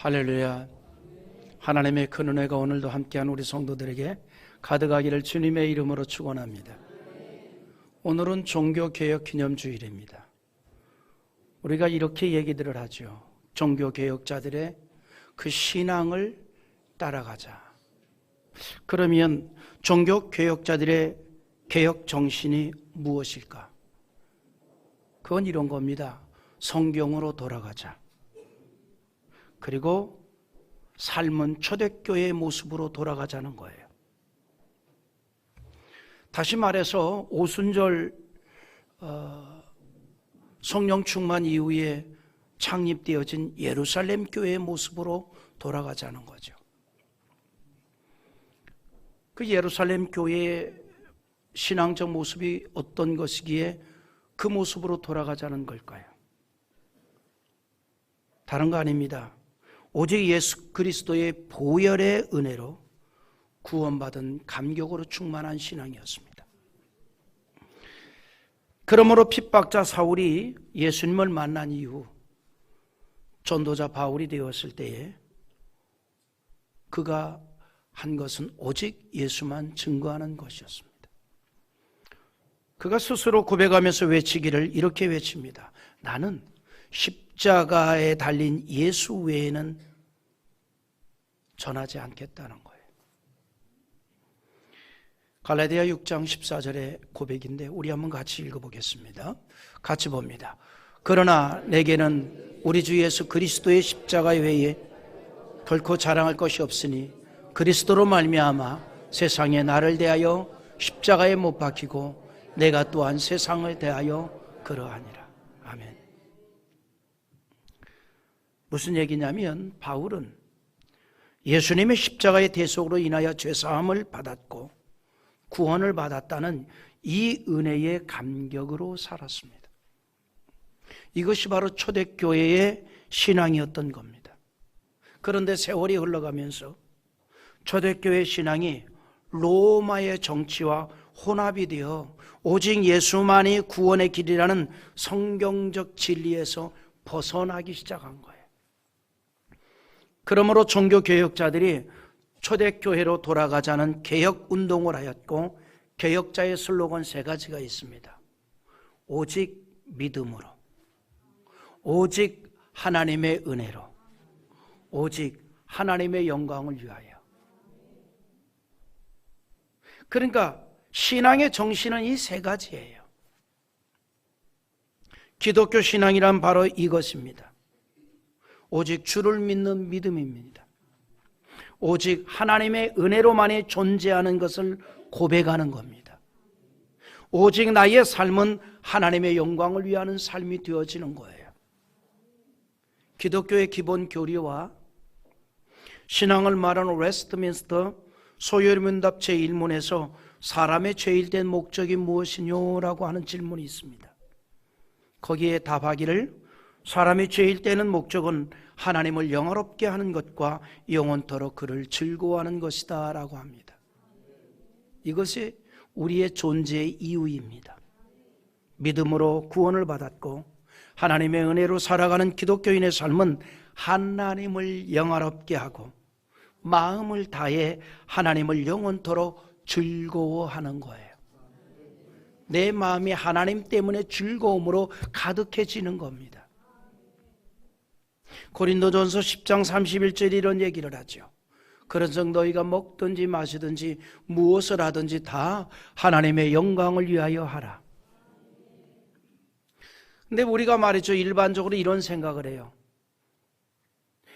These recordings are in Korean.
할렐루야. 하나님의 큰 은혜가 오늘도 함께한 우리 성도들에게 가득하기를 주님의 이름으로 축원합니다. 오늘은 종교개혁 기념주일입니다. 우리가 이렇게 얘기들을 하죠. 종교개혁자들의 그 신앙을 따라가자. 그러면 종교개혁자들의 개혁 정신이 무엇일까? 그건 이런 겁니다. 성경으로 돌아가자. 그리고 삶은 초대교회의 모습으로 돌아가자는 거예요. 다시 말해서 오순절 성령 충만 이후에 창립되어진 예루살렘 교회의 모습으로 돌아가자는 거죠. 그 예루살렘 교회의 신앙적 모습이 어떤 것이기에 그 모습으로 돌아가자는 걸까요? 다른 거 아닙니다. 오직 예수 그리스도의 보혈의 은혜로 구원받은 감격으로 충만한 신앙이었습니다. 그러므로 핍박자 사울이 예수님을 만난 이후 전도자 바울이 되었을 때에 그가 한 것은 오직 예수만 증거하는 것이었습니다. 그가 스스로 고백하면서 외치기를 이렇게 외칩니다. 나는 십자가에 달린 예수 외에는 전하지 않겠다는 거예요. 갈라디아 6장 14절의 고백인데 우리 한번 같이 읽어보겠습니다. 같이 봅니다. 그러나 내게는 우리 주 예수 그리스도의 십자가 외에 결코 자랑할 것이 없으니 그리스도로 말미암아 세상에 나를 대하여 십자가에 못 박히고 내가 또한 세상을 대하여 그러하니라. 아멘. 무슨 얘기냐면 바울은 예수님의 십자가의 대속으로 인하여 죄사함을 받았고 구원을 받았다는 이 은혜의 감격으로 살았습니다. 이것이 바로 초대교회의 신앙이었던 겁니다. 그런데 세월이 흘러가면서 초대교회 신앙이 로마의 정치와 혼합이 되어 오직 예수만이 구원의 길이라는 성경적 진리에서 벗어나기 시작한 거예요. 그러므로 종교개혁자들이 초대교회로 돌아가자는 개혁운동을 하였고 개혁자의 슬로건 3가지가 있습니다. 오직 믿음으로, 오직 하나님의 은혜로, 오직 하나님의 영광을 위하여. 그러니까 신앙의 정신은 이 3가지예요. 기독교 신앙이란 바로 이것입니다. 오직 주를 믿는 믿음입니다. 오직 하나님의 은혜로만이 존재하는 것을 고백하는 겁니다. 오직 나의 삶은 하나님의 영광을 위하는 삶이 되어지는 거예요. 기독교의 기본 교리와 신앙을 말하는 웨스트민스터 소요문답 제1문에서 사람의 죄일된 목적이 무엇이뇨라고 하는 질문이 있습니다. 거기에 답하기를 사람이 죄일 때는 목적은 하나님을 영화롭게 하는 것과 영원토록 그를 즐거워하는 것이다 라고 합니다. 이것이 우리의 존재의 이유입니다. 믿음으로 구원을 받았고 하나님의 은혜로 살아가는 기독교인의 삶은 하나님을 영화롭게 하고 마음을 다해 하나님을 영원토록 즐거워하는 거예요. 내 마음이 하나님 때문에 즐거움으로 가득해지는 겁니다. 고린도전서 10장 31절에 이런 얘기를 하죠. 그런즉 너희가 먹든지 마시든지 무엇을 하든지 다 하나님의 영광을 위하여 하라. 근데 우리가 말이죠, 일반적으로 이런 생각을 해요.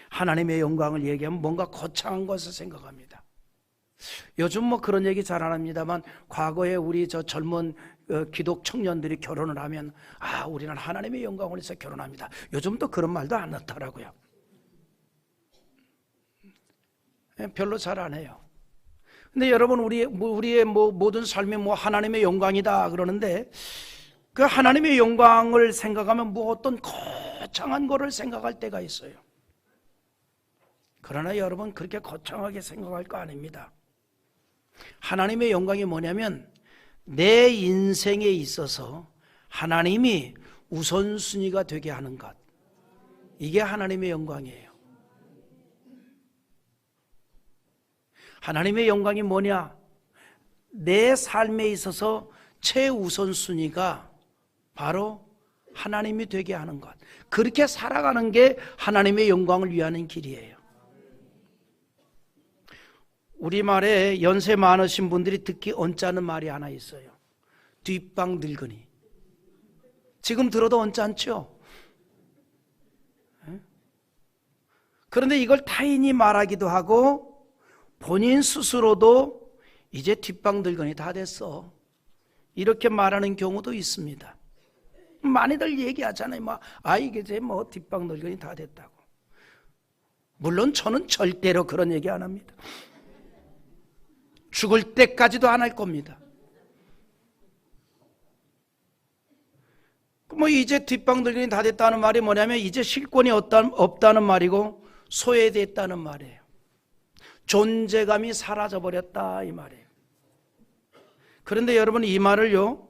하나님의 영광을 얘기하면 뭔가 거창한 것을 생각합니다. 요즘 뭐 그런 얘기 잘 안 합니다만 과거에 우리 저 젊은 기독 청년들이 결혼을 하면 우리는 하나님의 영광을 위해서 결혼합니다. 요즘도 그런 말도 안 넣더라고요. 별로 잘 안 해요. 근데 여러분 우리의 모든 삶이 하나님의 영광이다 그러는데 그 하나님의 영광을 생각하면 어떤 거창한 거를 생각할 때가 있어요. 그러나 여러분 그렇게 거창하게 생각할 거 아닙니다. 하나님의 영광이 뭐냐면 내 인생에 있어서 하나님이 우선순위가 되게 하는 것, 이게 하나님의 영광이에요. 하나님의 영광이 뭐냐? 내 삶에 있어서 최우선순위가 바로 하나님이 되게 하는 것. 그렇게 살아가는 게 하나님의 영광을 위하는 길이에요. 우리말에 연세 많으신 분들이 듣기 언짢은 말이 하나 있어요. 뒷방 늙은이. 지금 들어도 언짢죠? 그런데 이걸 타인이 말하기도 하고 본인 스스로도 이제 뒷방 늙은이 다 됐어, 이렇게 말하는 경우도 있습니다. 많이들 얘기하잖아요. 이게 이제 뒷방 늙은이 다 됐다고. 물론 저는 절대로 그런 얘기 안 합니다. 죽을 때까지도 안 할 겁니다. 이제 뒷방 늙은이 다 됐다는 말이 뭐냐면 이제 실권이 없다는 말이고 소외됐다는 말이에요. 존재감이 사라져버렸다 이 말이에요. 그런데 여러분, 이 말을요,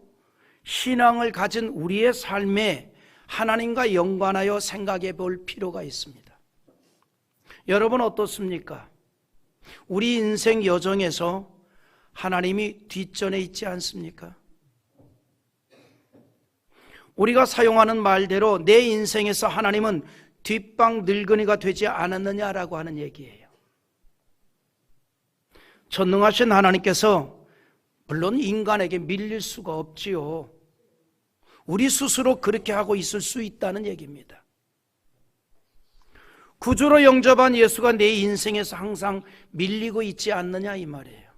신앙을 가진 우리의 삶에 하나님과 연관하여 생각해 볼 필요가 있습니다. 여러분 어떻습니까? 우리 인생 여정에서 하나님이 뒷전에 있지 않습니까? 우리가 사용하는 말대로 내 인생에서 하나님은 뒷방 늙은이가 되지 않았느냐라고 하는 얘기예요. 전능하신 하나님께서 물론 인간에게 밀릴 수가 없지요. 우리 스스로 그렇게 하고 있을 수 있다는 얘기입니다. 구주로 영접한 예수가 내 인생에서 항상 밀리고 있지 않느냐 이 말이에요.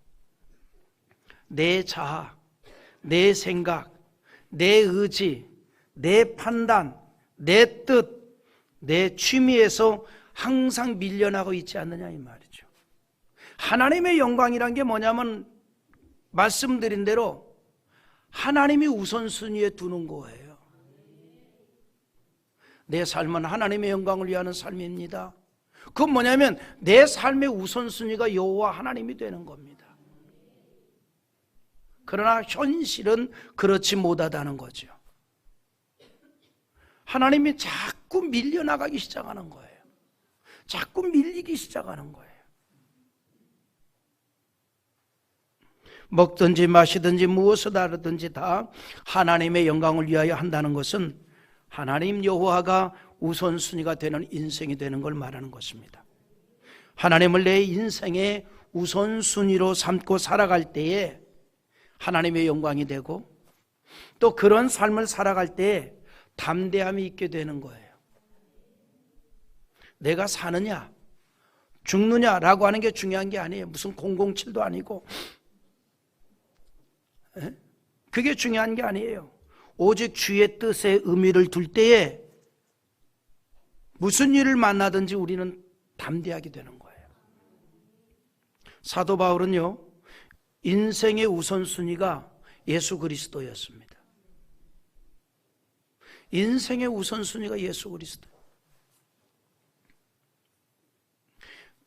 내 자아, 내 생각, 내 의지, 내 판단, 내 뜻, 내 취미에서 항상 밀려나고 있지 않느냐 이 말이죠. 하나님의 영광이란 게 뭐냐면 말씀드린 대로 하나님이 우선순위에 두는 거예요. 내 삶은 하나님의 영광을 위하는 삶입니다. 그건 뭐냐면 내 삶의 우선순위가 여호와 하나님이 되는 겁니다. 그러나 현실은 그렇지 못하다는 거죠. 하나님이 자꾸 밀려나가기 시작하는 거예요. 자꾸 밀리기 시작하는 거예요. 먹든지 마시든지 무엇을 하든지 다 하나님의 영광을 위하여 한다는 것은 하나님 여호와가 우선순위가 되는 인생이 되는 걸 말하는 것입니다. 하나님을 내 인생의 우선순위로 삼고 살아갈 때에 하나님의 영광이 되고, 또 그런 삶을 살아갈 때에 담대함이 있게 되는 거예요. 내가 사느냐 죽느냐라고 하는 게 중요한 게 아니에요. 무슨 007도 아니고 그게 중요한 게 아니에요. 오직 주의 뜻에 의미를 둘 때에 무슨 일을 만나든지 우리는 담대하게 되는 거예요. 사도 바울은요, 인생의 우선순위가 예수 그리스도였습니다. 인생의 우선순위가 예수 그리스도.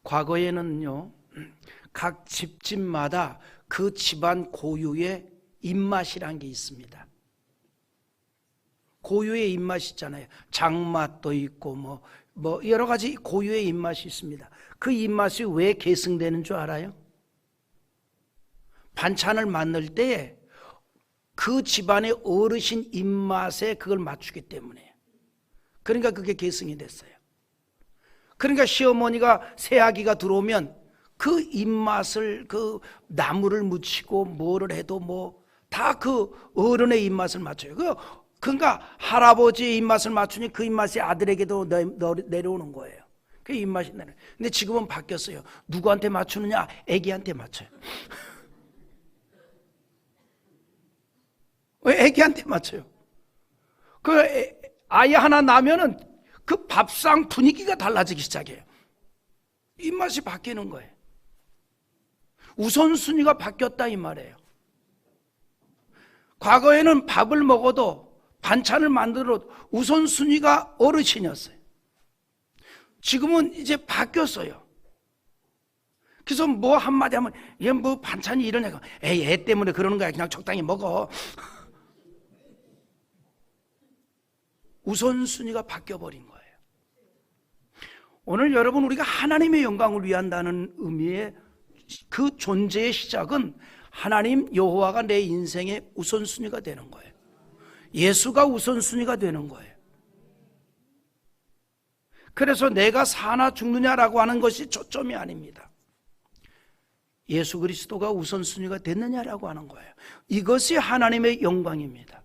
과거에는요, 각 집집마다 그 집안 고유의 입맛이란 게 있습니다. 고유의 입맛이 있잖아요. 장맛도 있고 뭐 여러 가지 고유의 입맛이 있습니다. 그 입맛이 왜 계승되는 줄 알아요? 반찬을 만들 때 그 집안의 어르신 입맛에 그걸 맞추기 때문에, 그러니까 그게 계승이 됐어요. 그러니까 시어머니가 새아기가 들어오면 그 입맛을, 그 나물을 무치고 뭐를 해도 다 그 어른의 입맛을 맞춰요. 그러니까 할아버지의 입맛을 맞추니 그 입맛이 아들에게도 내려오는 거예요. 그 입맛이 내려요. 근데 지금은 바뀌었어요. 누구한테 맞추느냐? 애기한테 맞춰요. 왜 애기한테 맞춰요? 그 아이 하나 나면은 그 밥상 분위기가 달라지기 시작해요. 입맛이 바뀌는 거예요. 우선순위가 바뀌었다 이 말이에요. 과거에는 밥을 먹어도 반찬을 만들어도 우선순위가 어르신이었어요. 지금은 이제 바뀌었어요. 그래서 뭐 한마디 하면 얘 뭐 반찬이 이러냐고, 에이 애 때문에 그러는 거야, 그냥 적당히 먹어. 우선순위가 바뀌어버린 거예요. 오늘 여러분, 우리가 하나님의 영광을 위한다는 의미의 그 존재의 시작은 하나님 여호와가 내 인생의 우선순위가 되는 거예요. 예수가 우선순위가 되는 거예요. 그래서 내가 사나 죽느냐라고 하는 것이 초점이 아닙니다. 예수 그리스도가 우선순위가 됐느냐라고 하는 거예요. 이것이 하나님의 영광입니다.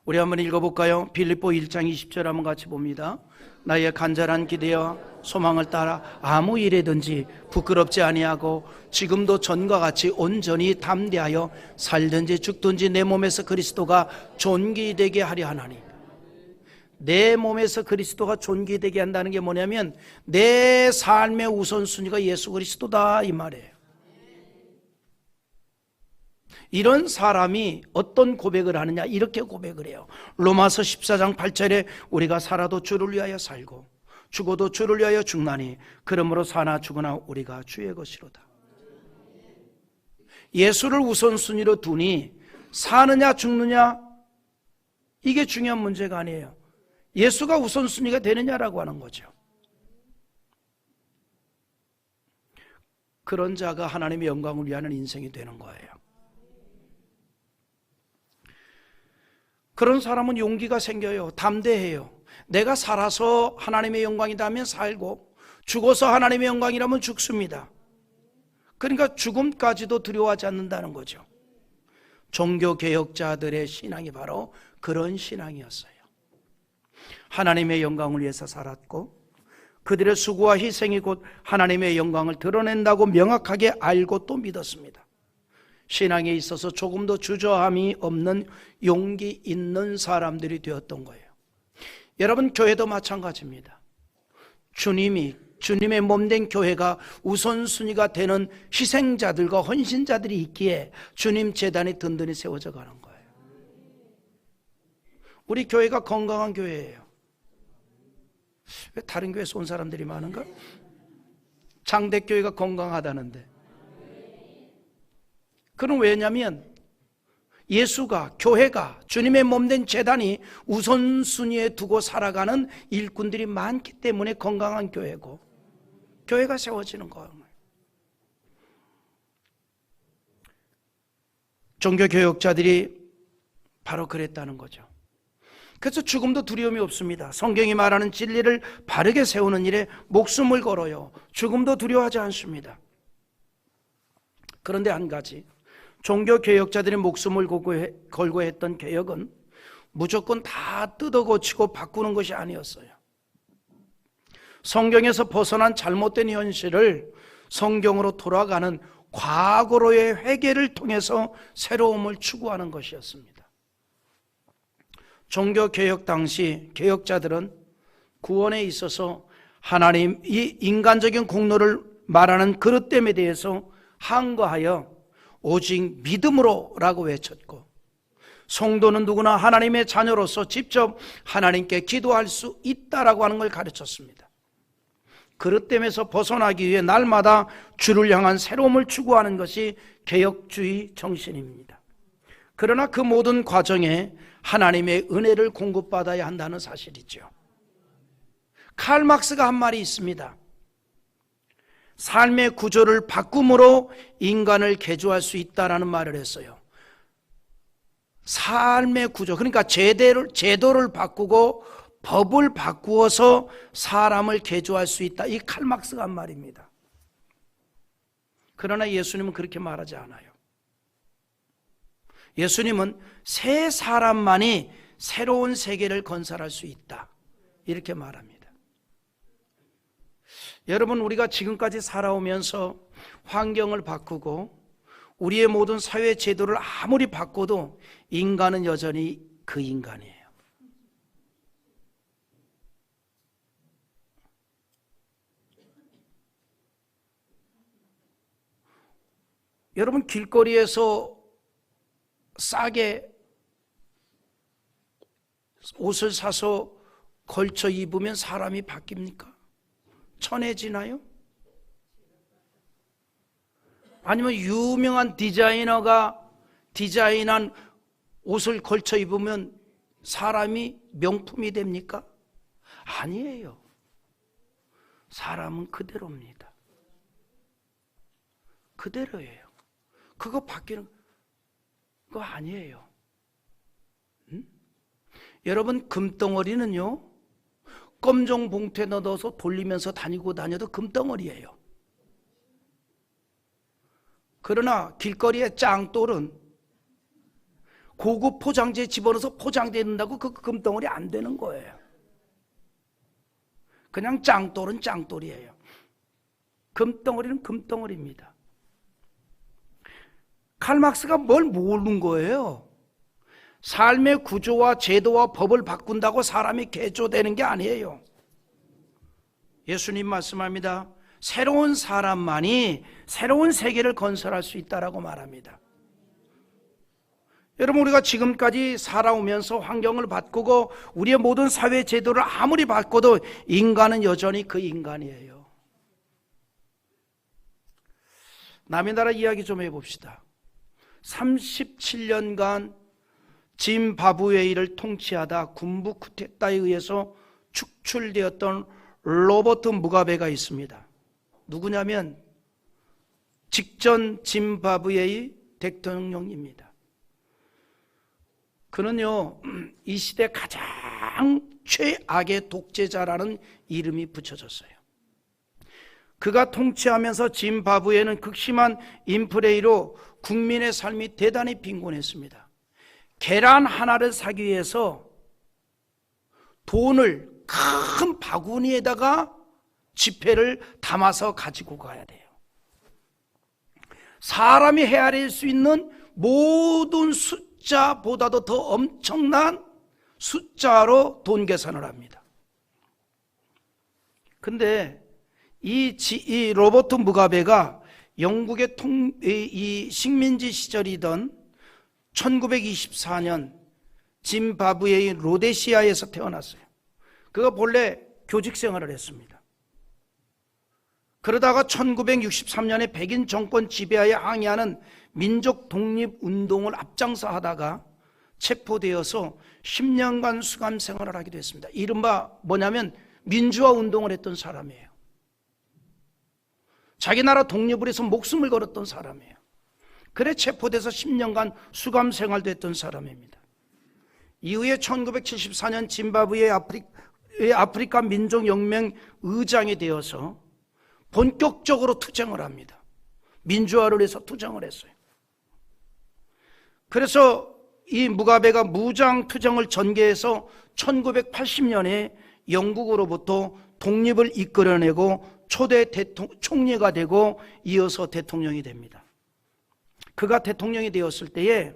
우리 한번 읽어볼까요? 빌립보 1장 20절 한번 같이 봅니다. 나의 간절한 기대와 소망을 따라 아무 일에든지 부끄럽지 아니하고 지금도 전과 같이 온전히 담대하여 살든지 죽든지 내 몸에서 그리스도가 존귀되게 하려 하나니. 내 몸에서 그리스도가 존귀되게 한다는 게 뭐냐면 내 삶의 우선순위가 예수 그리스도다 이 말이에요. 이런 사람이 어떤 고백을 하느냐, 이렇게 고백을 해요. 로마서 14장 8절에 우리가 살아도 주를 위하여 살고 죽어도 주를 위하여 죽나니 그러므로 사나 죽으나 우리가 주의 것이로다. 예수를 우선순위로 두니 사느냐 죽느냐 이게 중요한 문제가 아니에요. 예수가 우선순위가 되느냐라고 하는 거죠. 그런 자가 하나님의 영광을 위하는 인생이 되는 거예요. 그런 사람은 용기가 생겨요. 담대해요. 내가 살아서 하나님의 영광이다 하면 살고 죽어서 하나님의 영광이라면 죽습니다. 그러니까 죽음까지도 두려워하지 않는다는 거죠. 종교개혁자들의 신앙이 바로 그런 신앙이었어요. 하나님의 영광을 위해서 살았고 그들의 수고와 희생이 곧 하나님의 영광을 드러낸다고 명확하게 알고 또 믿었습니다. 신앙에 있어서 조금도 주저함이 없는 용기 있는 사람들이 되었던 거예요. 여러분, 교회도 마찬가지입니다. 주님의 몸된 교회가 우선순위가 되는 희생자들과 헌신자들이 있기에 주님 재단이 든든히 세워져 가는 거예요. 우리 교회가 건강한 교회예요. 왜 다른 교회에서 온 사람들이 많은가? 장대교회가 건강하다는데. 그건 왜냐하면 예수가, 교회가, 주님의 몸된 재단이 우선순위에 두고 살아가는 일꾼들이 많기 때문에 건강한 교회고 교회가 세워지는 거예요. 종교개혁자들이 바로 그랬다는 거죠. 그래서 죽음도 두려움이 없습니다. 성경이 말하는 진리를 바르게 세우는 일에 목숨을 걸어요. 죽음도 두려워하지 않습니다. 그런데 한 가지, 종교개혁자들이 목숨을 걸고 했던 개혁은 무조건 다 뜯어고치고 바꾸는 것이 아니었어요. 성경에서 벗어난 잘못된 현실을 성경으로 돌아가는 과거로의 회개를 통해서 새로움을 추구하는 것이었습니다. 종교개혁 당시 개혁자들은 구원에 있어서 하나님이 인간적인 공로를 말하는 그릇됨에 대해서 항거하여 오직 믿음으로 라고 외쳤고, 성도는 누구나 하나님의 자녀로서 직접 하나님께 기도할 수 있다라고 하는 걸 가르쳤습니다. 그릇됨에서 벗어나기 위해 날마다 주를 향한 새로움을 추구하는 것이 개혁주의 정신입니다. 그러나 그 모든 과정에 하나님의 은혜를 공급받아야 한다는 사실이죠. 칼 막스가 한 말이 있습니다. 삶의 구조를 바꿈으로 인간을 개조할 수 있다라는 말을 했어요. 삶의 구조, 그러니까 제도를 바꾸고 법을 바꾸어서 사람을 개조할 수 있다. 이 칼 막스가 한 말입니다. 그러나 예수님은 그렇게 말하지 않아요. 예수님은 새 사람만이 새로운 세계를 건설할 수 있다, 이렇게 말합니다. 여러분, 우리가 지금까지 살아오면서 환경을 바꾸고 우리의 모든 사회 제도를 아무리 바꿔도 인간은 여전히 그 인간이에요. 여러분, 길거리에서 싸게 옷을 사서 걸쳐 입으면 사람이 바뀝니까? 천해지나요? 아니면 유명한 디자이너가 디자인한 옷을 걸쳐 입으면 사람이 명품이 됩니까? 아니에요. 사람은 그대로입니다. 그대로예요. 그거 바뀌는 거 아니에요. 여러분, 금덩어리는요, 검정 봉투에 넣어서 돌리면서 다녀도 금덩어리예요. 그러나 길거리의 짱돌은 고급 포장지에 집어넣어서 포장된다고 그 금덩어리 안 되는 거예요. 그냥 짱돌은 짱돌이에요. 금덩어리는 금덩어리입니다. 칼 막스가 뭘 모르는 거예요? 삶의 구조와 제도와 법을 바꾼다고 사람이 개조되는 게 아니에요. 예수님 말씀합니다. 새로운 사람만이 새로운 세계를 건설할 수 있다라고 말합니다. 여러분, 우리가 지금까지 살아오면서 환경을 바꾸고 우리의 모든 사회 제도를 아무리 바꿔도 인간은 여전히 그 인간이에요. 남의 나라 이야기 좀 해봅시다. 37년간 짐바브웨이를 통치하다 군부 쿠데타에 의해서 축출되었던 로버트 무가베가 있습니다. 누구냐면 직전 짐바브웨이 대통령입니다. 그는요, 이 시대 가장 최악의 독재자라는 이름이 붙여졌어요. 그가 통치하면서 짐바브웨는 극심한 인플레이로 국민의 삶이 대단히 빈곤했습니다. 계란 하나를 사기 위해서 돈을 큰 바구니에다가 지폐를 담아서 가지고 가야 돼요. 사람이 헤아릴 수 있는 모든 숫자보다도 더 엄청난 숫자로 돈 계산을 합니다. 근데 이 로버트 무가베가 영국의 이 식민지 시절이던 1924년 짐바브웨의 로데시아에서 태어났어요. 그가 본래 교직 생활을 했습니다. 그러다가 1963년에 백인 정권 지배하에 항의하는 민족 독립 운동을 앞장서 하다가 체포되어서 10년간 수감 생활을 하게 됐습니다. 이른바 뭐냐면 민주화 운동을 했던 사람이에요. 자기 나라 독립을 위해서 목숨을 걸었던 사람이에요. 그래 체포돼서 10년간 수감 생활도 했던 사람입니다. 이후에 1974년 짐바브웨의 아프리카 민족연맹 의장이 되어서 본격적으로 투쟁을 합니다. 민주화를 위해서 투쟁을 했어요. 그래서 이 무가베가 무장 투쟁을 전개해서 1980년에 영국으로부터 독립을 이끌어내고 초대 총리가 되고 이어서 대통령이 됩니다. 그가 대통령이 되었을 때에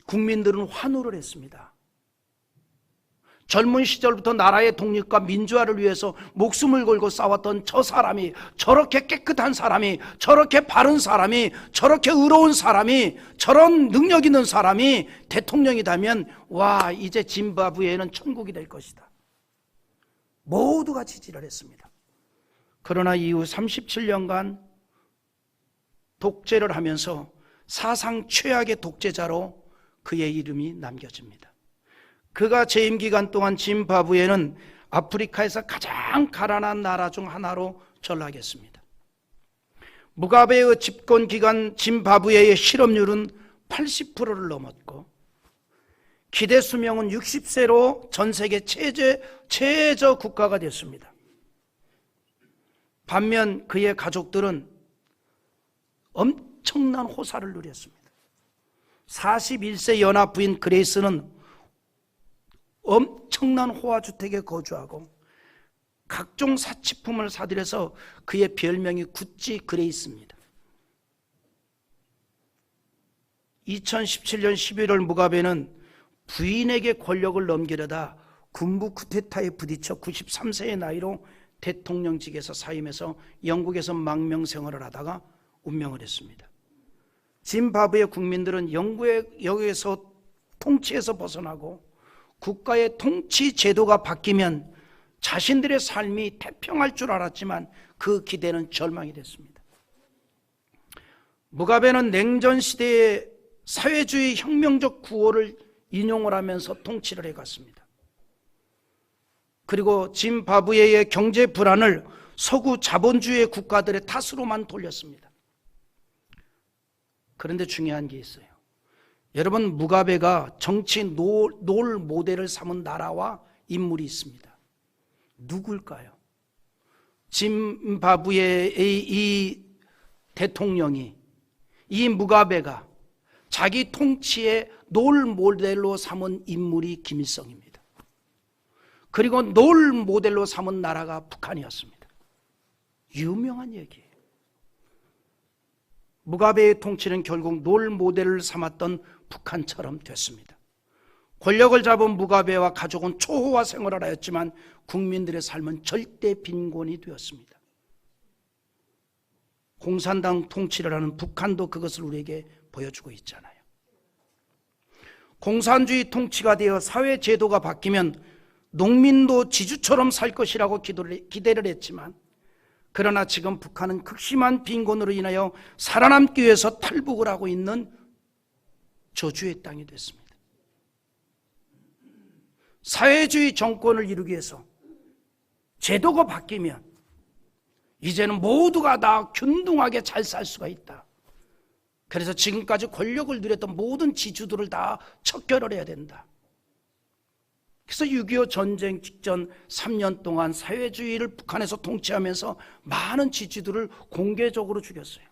국민들은 환호를 했습니다. 젊은 시절부터 나라의 독립과 민주화를 위해서 목숨을 걸고 싸웠던 저 사람이, 저렇게 깨끗한 사람이, 저렇게 바른 사람이, 저렇게 의로운 사람이, 저런 능력 있는 사람이 대통령이 되면 와, 이제 짐바브웨는 천국이 될 것이다. 모두가 지지를 했습니다. 그러나 이후 37년간 독재를 하면서 사상 최악의 독재자로 그의 이름이 남겨집니다. 그가 재임 기간 동안 짐바브웨는 아프리카에서 가장 가난한 나라 중 하나로 전락했습니다. 무가베의 집권 기간 짐바브웨의 실업률은 80%를 넘었고 기대 수명은 60세로 전 세계 최저 국가가 됐습니다. 반면 그의 가족들은 엄청난 호사를 누렸습니다. 41세 연하 부인 그레이스는 엄청난 호화주택에 거주하고 각종 사치품을 사들여서 그의 별명이 구찌 그레이스입니다. 2017년 11월 무가베는 부인에게 권력을 넘기려다 군부 쿠데타에 부딪혀 93세의 나이로 대통령직에서 사임해서 영국에서 망명 생활을 하다가 운명을 했습니다. 짐바브웨 국민들은 영국에서 통치에서 벗어나고 국가의 통치 제도가 바뀌면 자신들의 삶이 태평할 줄 알았지만 그 기대는 절망이 됐습니다. 무가베는 냉전 시대의 사회주의 혁명적 구호를 인용을 하면서 통치를 해갔습니다. 그리고 짐바브웨의 경제 불안을 서구 자본주의 국가들의 탓으로만 돌렸습니다. 그런데 중요한 게 있어요. 여러분, 무가베가 정치 롤 모델을 삼은 나라와 인물이 있습니다. 누굴까요? 짐바브웨의 이 대통령이, 이 무가베가 자기 통치의 롤 모델로 삼은 인물이 김일성입니다. 그리고 롤 모델로 삼은 나라가 북한이었습니다. 유명한 얘기예요. 무가베의 통치는 결국 롤 모델을 삼았던 북한처럼 됐습니다. 권력을 잡은 무가베와 가족은 초호화 생활을 하였지만 국민들의 삶은 절대 빈곤이 되었습니다. 공산당 통치를 하는 북한도 그것을 우리에게 보여주고 있잖아요. 공산주의 통치가 되어 사회 제도가 바뀌면 농민도 지주처럼 살 것이라고 기대를 했지만, 그러나 지금 북한은 극심한 빈곤으로 인하여 살아남기 위해서 탈북을 하고 있는 저주의 땅이 됐습니다. 사회주의 정권을 이루기 위해서 제도가 바뀌면 이제는 모두가 다 균등하게 잘 살 수가 있다. 그래서 지금까지 권력을 누렸던 모든 지주들을 다 척결을 해야 된다. 그래서 6.25 전쟁 직전 3년 동안 사회주의를 북한에서 통치하면서 많은 지주들을 공개적으로 죽였어요.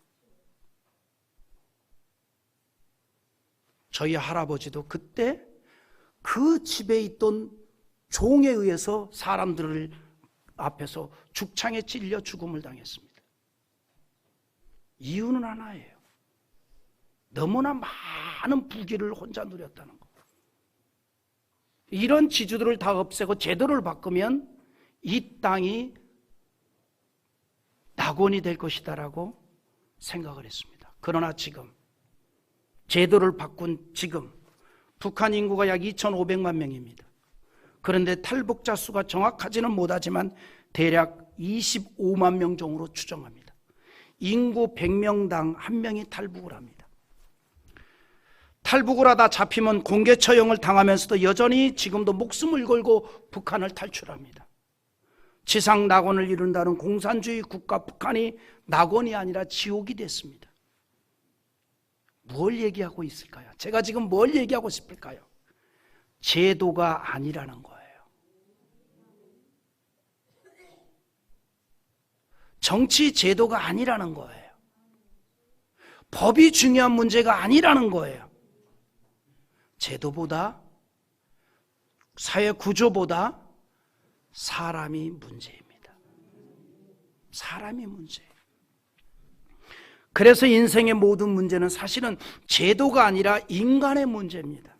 저희 할아버지도 그때 그 집에 있던 종에 의해서 사람들을 앞에서 죽창에 찔려 죽음을 당했습니다. 이유는 하나예요. 너무나 많은 부귀를 혼자 누렸다는 것. 이런 지주들을 다 없애고 제도를 바꾸면 이 땅이 낙원이 될 것이다라고 생각을 했습니다. 그러나 지금 제도를 바꾼 지금 북한 인구가 약 2,500만 명입니다. 그런데 탈북자 수가 정확하지는 못하지만 대략 25만 명 정도로 추정합니다. 인구 100명당 1명이 탈북을 합니다. 탈북을 하다 잡히면 공개 처형을 당하면서도 여전히 지금도 목숨을 걸고 북한을 탈출합니다. 지상 낙원을 이룬다는 공산주의 국가 북한이 낙원이 아니라 지옥이 됐습니다. 뭘 얘기하고 있을까요? 제가 지금 뭘 얘기하고 싶을까요? 제도가 아니라는 거예요. 정치 제도가 아니라는 거예요. 법이 중요한 문제가 아니라는 거예요. 제도보다, 사회 구조보다 사람이 문제입니다. 사람이 문제예요. 그래서 인생의 모든 문제는 사실은 제도가 아니라 인간의 문제입니다.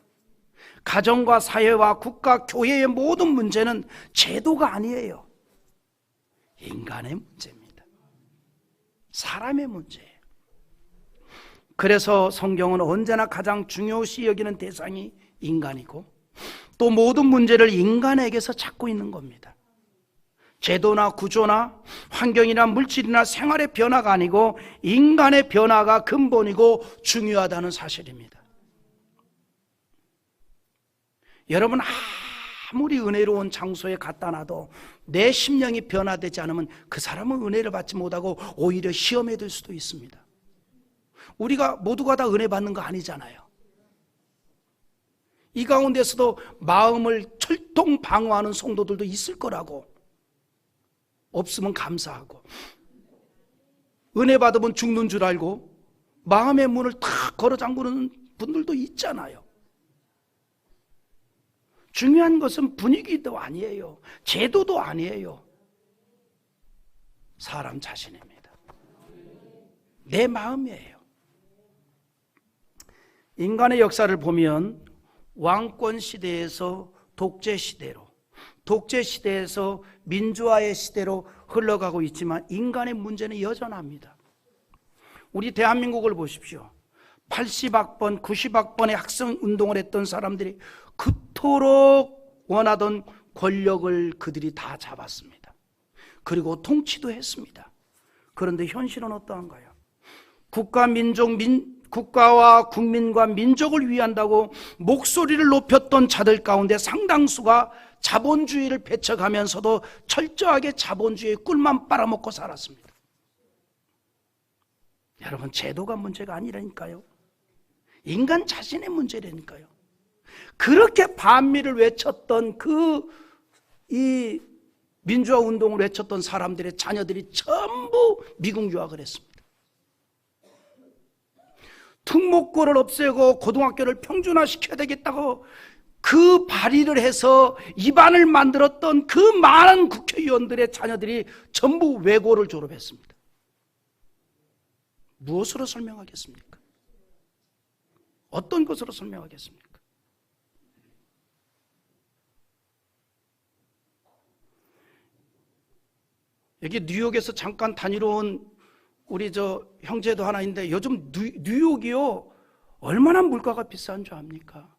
가정과 사회와 국가, 교회의 모든 문제는 제도가 아니에요. 인간의 문제입니다. 사람의 문제예요. 그래서 성경은 언제나 가장 중요시 여기는 대상이 인간이고 또 모든 문제를 인간에게서 찾고 있는 겁니다. 제도나 구조나 환경이나 물질이나 생활의 변화가 아니고 인간의 변화가 근본이고 중요하다는 사실입니다. 여러분, 아무리 은혜로운 장소에 갖다 놔도 내 심령이 변화되지 않으면 그 사람은 은혜를 받지 못하고 오히려 시험에 들 수도 있습니다. 우리가 모두가 다 은혜 받는 거 아니잖아요. 이 가운데서도 마음을 철통 방어하는 성도들도 있을 거라고. 없으면 감사하고, 은혜 받으면 죽는 줄 알고 마음의 문을 탁 걸어 잠그는 분들도 있잖아요. 중요한 것은 분위기도 아니에요. 제도도 아니에요. 사람 자신입니다. 내 마음이에요. 인간의 역사를 보면 왕권 시대에서 독재 시대로, 독재 시대에서 민주화의 시대로 흘러가고 있지만 인간의 문제는 여전합니다. 우리 대한민국을 보십시오. 80학번, 90학번의 학생운동을 했던 사람들이 그토록 원하던 권력을 그들이 다 잡았습니다. 그리고 통치도 했습니다. 그런데 현실은 어떠한가요? 국가와 국민과 민족을 위한다고 목소리를 높였던 자들 가운데 상당수가 자본주의를 배척하면서도 철저하게 자본주의의 꿀만 빨아먹고 살았습니다. 여러분, 제도가 문제가 아니라니까요. 인간 자신의 문제라니까요. 그렇게 반미를 외쳤던 이 민주화 운동을 외쳤던 사람들의 자녀들이 전부 미국 유학을 했습니다. 특목고를 없애고 고등학교를 평준화시켜야 되겠다고 그 발의를 해서 입안을 만들었던 그 많은 국회의원들의 자녀들이 전부 외고를 졸업했습니다. 무엇으로 설명하겠습니까? 어떤 것으로 설명하겠습니까? 여기 뉴욕에서 잠깐 다니러 온 우리 형제도 하나 있는데 요즘 뉴욕이요 얼마나 물가가 비싼 줄 압니까?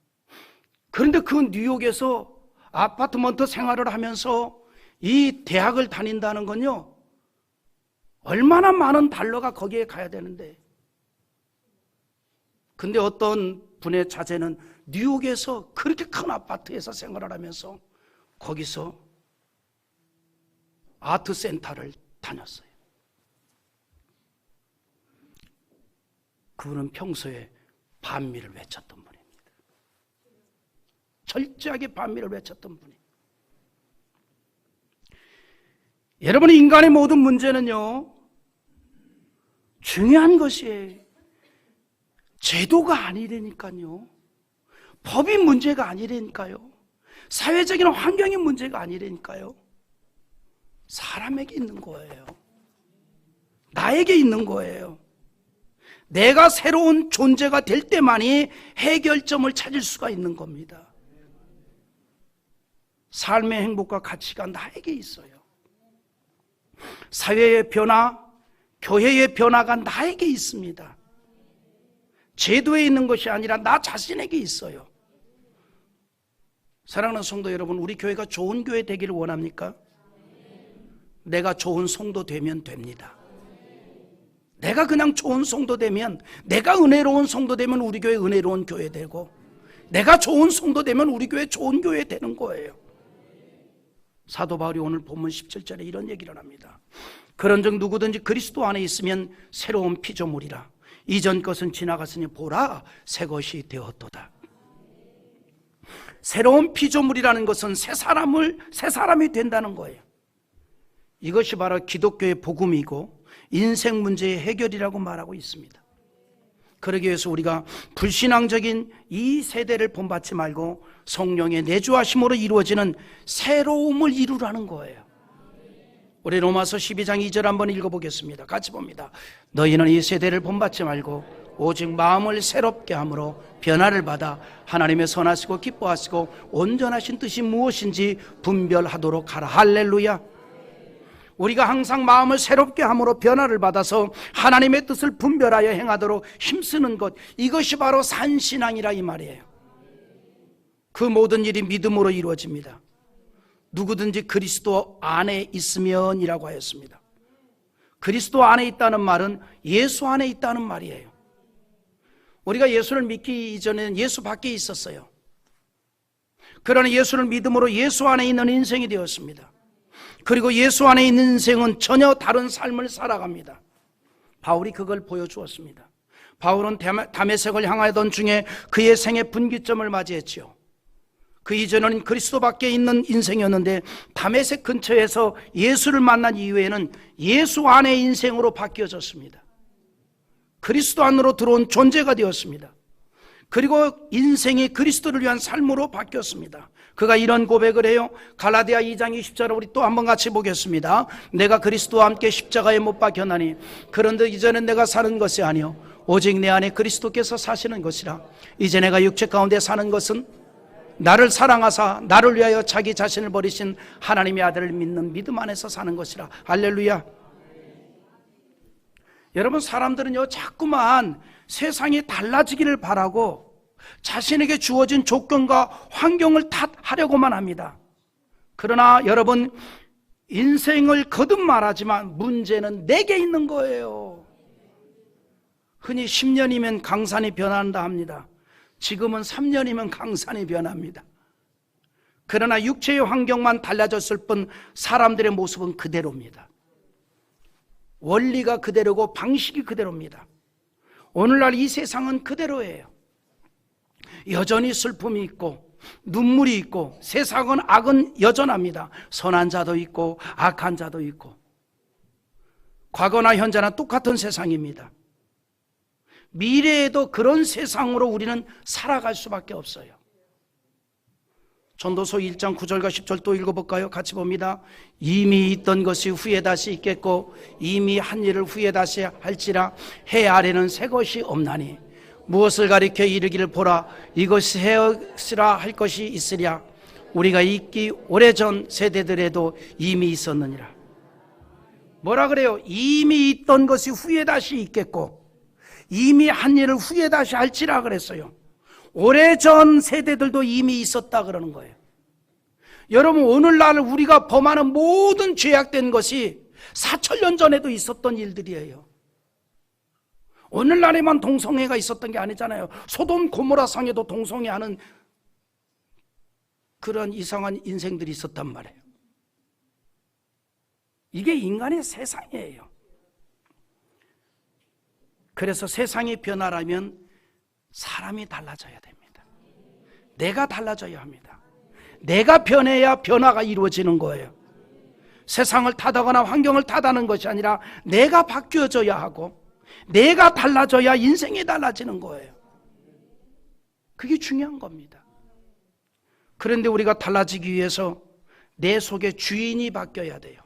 그런데 그 뉴욕에서 아파트먼트 생활을 하면서 이 대학을 다닌다는 건요 얼마나 많은 달러가 거기에 가야 되는데, 근데 어떤 분의 자제는 뉴욕에서 그렇게 큰 아파트에서 생활을 하면서 거기서 아트 센터를 다녔어요. 그분은 평소에 반미를 외쳤던 분입니다. 철저하게 반미를 외쳤던 분이. 여러분, 인간의 모든 문제는요 중요한 것이 제도가 아니라니까요, 법이 문제가 아니라니까요, 사회적인 환경이 문제가 아니라니까요, 사람에게 있는 거예요. 나에게 있는 거예요. 내가 새로운 존재가 될 때만이 해결점을 찾을 수가 있는 겁니다. 삶의 행복과 가치가 나에게 있어요. 사회의 변화, 교회의 변화가 나에게 있습니다. 제도에 있는 것이 아니라 나 자신에게 있어요. 사랑하는 성도 여러분, 우리 교회가 좋은 교회 되기를 원합니까? 내가 좋은 성도 되면 됩니다. 내가 그냥 좋은 성도 되면, 내가 은혜로운 성도 되면 우리 교회 은혜로운 교회 되고, 내가 좋은 성도 되면 우리 교회 좋은 교회 되는 거예요. 사도 바울이 오늘 본문 17절에 이런 얘기를 합니다. 그런즉 누구든지 그리스도 안에 있으면 새로운 피조물이라. 이전 것은 지나갔으니 보라 새 것이 되었도다. 새로운 피조물이라는 것은 새 사람이 된다는 거예요. 이것이 바로 기독교의 복음이고 인생 문제의 해결이라고 말하고 있습니다. 그러기 위해서 우리가 불신앙적인 이 세대를 본받지 말고 성령의 내주하심으로 이루어지는 새로움을 이루라는 거예요. 우리 로마서 12장 2절 한번 읽어보겠습니다. 같이 봅니다. 너희는 이 세대를 본받지 말고 오직 마음을 새롭게 함으로 변화를 받아 하나님의 선하시고 기뻐하시고 온전하신 뜻이 무엇인지 분별하도록 하라. 할렐루야. 우리가 항상 마음을 새롭게 함으로 변화를 받아서 하나님의 뜻을 분별하여 행하도록 힘쓰는 것, 이것이 바로 산신앙이라 이 말이에요. 그 모든 일이 믿음으로 이루어집니다. 누구든지 그리스도 안에 있으면 이라고 하였습니다. 그리스도 안에 있다는 말은 예수 안에 있다는 말이에요. 우리가 예수를 믿기 이전에는 예수 밖에 있었어요. 그러나 예수를 믿음으로 예수 안에 있는 인생이 되었습니다. 그리고 예수 안에 있는 인생은 전혀 다른 삶을 살아갑니다. 바울이 그걸 보여주었습니다. 바울은 다메섹을 향하던 중에 그의 생의 분기점을 맞이했지요. 그 이전에는 그리스도 밖에 있는 인생이었는데 다메섹 근처에서 예수를 만난 이후에는 예수 안의 인생으로 바뀌어졌습니다. 그리스도 안으로 들어온 존재가 되었습니다. 그리고 인생이 그리스도를 위한 삶으로 바뀌었습니다. 그가 이런 고백을 해요. 갈라디아 2장 20절을 우리 또 한번 같이 보겠습니다. 내가 그리스도와 함께 십자가에 못 박혔나니 그런데 이제는 내가 사는 것이 아니요 오직 내 안에 그리스도께서 사시는 것이라. 이제 내가 육체 가운데 사는 것은 나를 사랑하사 나를 위하여 자기 자신을 버리신 하나님의 아들을 믿는 믿음 안에서 사는 것이라. 할렐루야. 여러분, 사람들은요 자꾸만 세상이 달라지기를 바라고 자신에게 주어진 조건과 환경을 탓하려고만 합니다. 그러나 여러분, 인생을 거듭 말하지만 문제는 내게 있는 거예요. 흔히 10년이면 강산이 변한다 합니다. 지금은 3년이면 강산이 변합니다. 그러나 육체의 환경만 달라졌을 뿐 사람들의 모습은 그대로입니다. 원리가 그대로고 방식이 그대로입니다. 오늘날 이 세상은 그대로예요. 여전히 슬픔이 있고 눈물이 있고 세상은 악은 여전합니다. 선한 자도 있고 악한 자도 있고 과거나 현재나 똑같은 세상입니다. 미래에도 그런 세상으로 우리는 살아갈 수밖에 없어요. 전도서 1장 9절과 10절 또 읽어볼까요? 같이 봅니다. 이미 있던 것이 후에 다시 있겠고 이미 한 일을 후에 다시 할지라 해 아래는 새 것이 없나니 무엇을 가리켜 이르기를 보라 이것이 해엇이라 할 것이 있으랴 우리가 있기 오래전 세대들에도 이미 있었느니라. 뭐라 그래요? 이미 있던 것이 후에 다시 있겠고 이미 한 일을 후에 다시 할지라 그랬어요. 오래전 세대들도 이미 있었다 그러는 거예요. 여러분, 오늘날 우리가 범하는 모든 죄악된 것이 4,000년 전에도 있었던 일들이에요. 오늘날에만 동성애가 있었던 게 아니잖아요. 소돔 고모라 상에도 동성애하는 그런 이상한 인생들이 있었단 말이에요. 이게 인간의 세상이에요. 그래서 세상이 변하려면 사람이 달라져야 됩니다. 내가 달라져야 합니다. 내가 변해야 변화가 이루어지는 거예요. 세상을 탓하거나 환경을 탓하는 것이 아니라 내가 바뀌어져야 하고 내가 달라져야 인생이 달라지는 거예요. 그게 중요한 겁니다. 그런데 우리가 달라지기 위해서 내 속에 주인이 바뀌어야 돼요.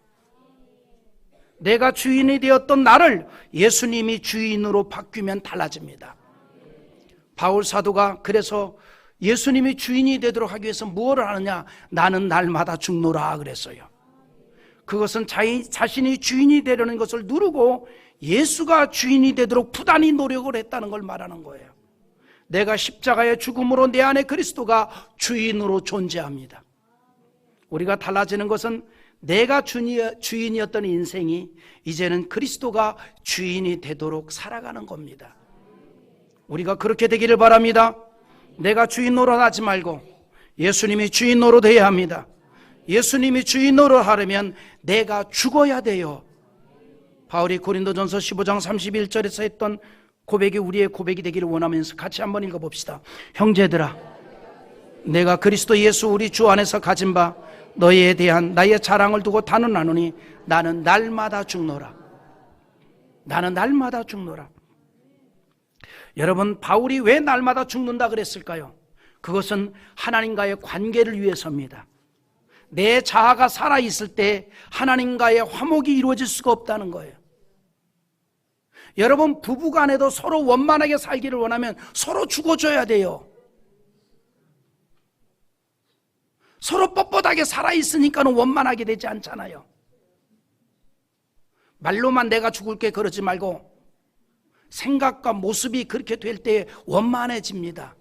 내가 주인이 되었던 나를 예수님이 주인으로 바뀌면 달라집니다. 바울 사도가 그래서 예수님이 주인이 되도록 하기 위해서 무엇을 하느냐? 나는 날마다 죽노라 그랬어요. 그것은 자신이 주인이 되려는 것을 누르고 예수가 주인이 되도록 부단히 노력을 했다는 걸 말하는 거예요. 내가 십자가의 죽음으로 내 안에 그리스도가 주인으로 존재합니다. 우리가 달라지는 것은 내가 주인이었던 인생이 이제는 그리스도가 주인이 되도록 살아가는 겁니다. 우리가 그렇게 되기를 바랍니다. 내가 주인 노릇하지 말고 예수님이 주인 노릇해야 합니다. 예수님이 주인 노릇하려면 내가 죽어야 돼요. 바울이 고린도전서 15장 31절에서 했던 고백이 우리의 고백이 되기를 원하면서 같이 한번 읽어봅시다. 형제들아, 내가 그리스도 예수 우리 주 안에서 가진 바 너희에 대한 나의 자랑을 두고 단언하노니 나는 날마다 죽노라. 나는 날마다 죽노라. 여러분, 바울이 왜 날마다 죽는다 그랬을까요? 그것은 하나님과의 관계를 위해서입니다. 내 자아가 살아있을 때 하나님과의 화목이 이루어질 수가 없다는 거예요. 여러분, 부부간에도 서로 원만하게 살기를 원하면 서로 죽어줘야 돼요. 서로 뻣뻣하게 살아있으니까는 원만하게 되지 않잖아요. 말로만 내가 죽을게 그러지 말고 생각과 모습이 그렇게 될 때 원만해집니다.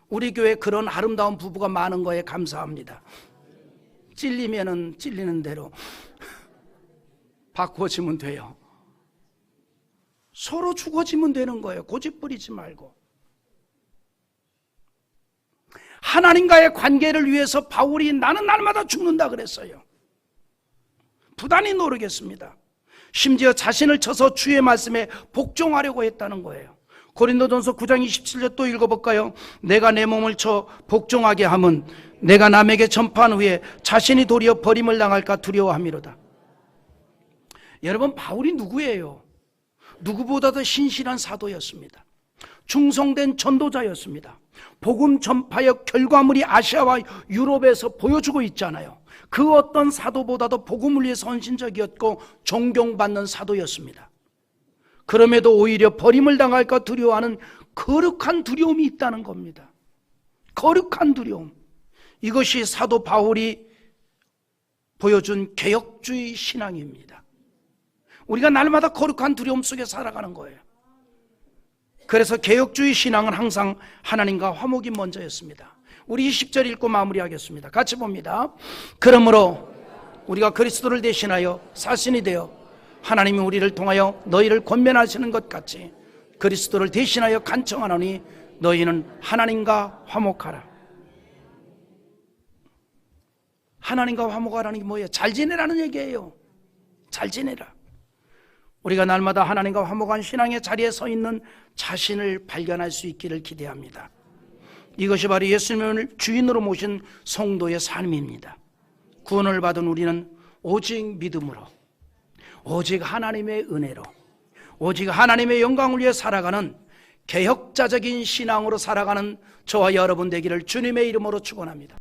우리 교회에 그런 아름다운 부부가 많은 거에 감사합니다. 찔리면은 찔리는 대로 바꾸어지면 돼요. 서로 죽어지면 되는 거예요. 고집 부리지 말고. 하나님과의 관계를 위해서 바울이 나는 날마다 죽는다 그랬어요. 부단히 노력했습니다. 심지어 자신을 쳐서 주의 말씀에 복종하려고 했다는 거예요. 고린도전서 9장 27절 또 읽어볼까요? 내가 내 몸을 쳐 복종하게 함은 내가 남에게 전파한 후에 자신이 도리어 버림을 당할까 두려워함이로다. 여러분, 바울이 누구예요? 누구보다도 신실한 사도였습니다. 충성된 전도자였습니다. 복음 전파의 결과물이 아시아와 유럽에서 보여주고 있잖아요. 그 어떤 사도보다도 복음을 위해서 헌신적이었고 존경받는 사도였습니다. 그럼에도 오히려 버림을 당할까 두려워하는 거룩한 두려움이 있다는 겁니다. 거룩한 두려움. 이것이 사도 바울이 보여준 개혁주의 신앙입니다. 우리가 날마다 거룩한 두려움 속에 살아가는 거예요. 그래서 개혁주의 신앙은 항상 하나님과 화목이 먼저였습니다. 우리 10절 읽고 마무리하겠습니다. 같이 봅니다. 그러므로 우리가 그리스도를 대신하여 사신이 되어 하나님이 우리를 통하여 너희를 권면하시는 것 같이 그리스도를 대신하여 간청하노니 너희는 하나님과 화목하라. 하나님과 화목하라는 게 뭐예요? 잘 지내라는 얘기예요. 잘 지내라. 우리가 날마다 하나님과 화목한 신앙의 자리에 서 있는 자신을 발견할 수 있기를 기대합니다. 이것이 바로 예수님을 주인으로 모신 성도의 삶입니다. 구원을 받은 우리는 오직 믿음으로, 오직 하나님의 은혜로, 오직 하나님의 영광을 위해 살아가는 개혁자적인 신앙으로 살아가는 저와 여러분 되기를 주님의 이름으로 축원합니다.